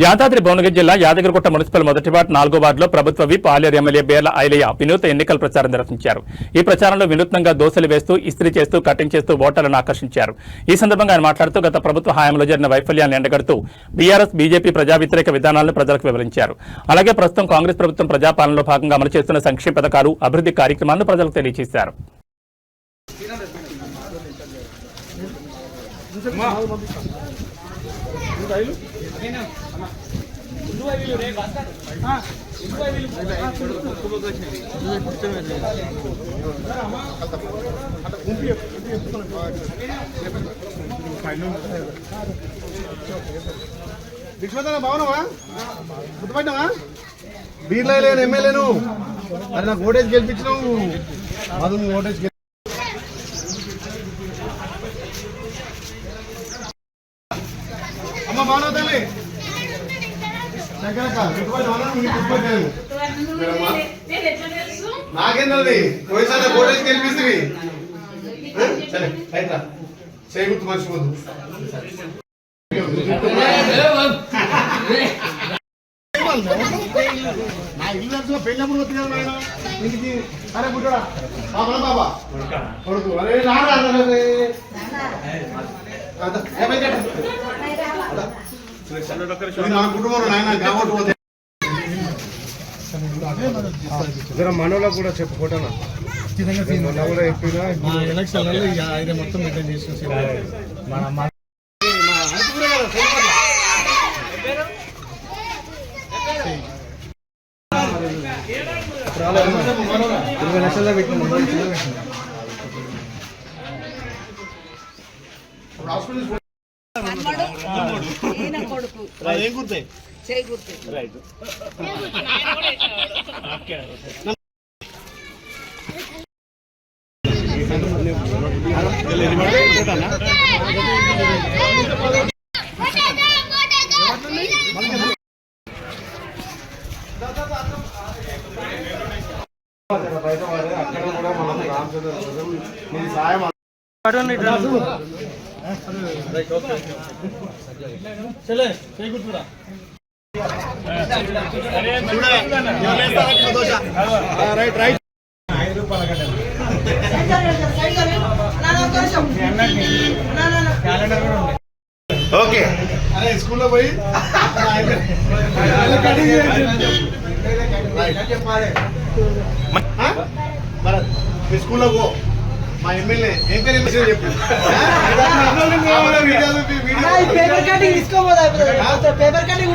యాదాద్రి భువనగిరి జిల్లా యాదగిరిగుట్ట మున్సిపల్ మొదటి వార్డు 4వ వార్డులో ప్రభుత్వ విప్ ఆలేరు ఎమ్మెల్యే బేర్ల ఐలయ్య వినూత్న ఎన్నికల ప్రచారం నిర్వహించారు. ఈ ప్రచారంలో వినూత్నంగా దోశలు వేస్తూ, ఇస్త్రీ చేస్తూ, కటింగ్ చేస్తూ ఓటర్లను ఆకర్షించారు. ఈ సందర్భంగా ఆయన మాట్లాడుతూ గత ప్రభుత్వ హయాంలో జరిగిన వైఫల్యాన్ని ఎండగడుతూ బీఆర్ఎస్, బీజేపీ ప్రజా వ్యతిరేక విధానాలను ప్రజలకు వివరించారు. అలాగే ప్రస్తుతం కాంగ్రెస్ ప్రభుత్వం ప్రజాపాలనలో భాగంగా అమలు చేస్తున్న సంక్షేమ పథకాలు, అభివృద్ధి కార్యక్రమాలను ప్రజలకు తెలియజేశారు. బాగున్నావా? గుర్తుపట్టినావా? బీర్లో లేను ఎమ్మెల్యేను. అది నాకు ఓటేజ్ గెలిపించినావు. అది ఓటేజ్ అమ్మ బాగున్నావు తల్లి. నాకేందండి పోయిసారి ఓటేజ్ గెలిపిస్తుంది. చేయి గుర్తు మర్చిపోద్దు. నా ఇల్లు పెళ్ళప్పుడు వస్తుంది కదా నాయన ఇంటికి. అరే బుడ్డా బాబా బాబా కొడుకు అరే రారా నా కుటుంబంలో నాయన కాబట్టి మనలో కూడా చెప్పు ఫోటోనా కూడా చెప్పినా ఎలక్షన్ ఆయన మొత్తం మెయింటైన్ చేసి మన లక్షల్లో పెట్టిన ఏం గుర్తాయి రైట్ అక్కడ కూడా మనం రామచంద్ర మీ సాయం రైట్ రైట్ 5 రూపాయల ఓకే. అరే స్కూల్లో పోయి మీ స్కూల్లో పో. మా ఎమ్మెల్యే ఏం పేరు ఎమ్మెల్యే చెప్పు. పేపర్ కటింగ్ తీసుకోబోదా? Paper cutting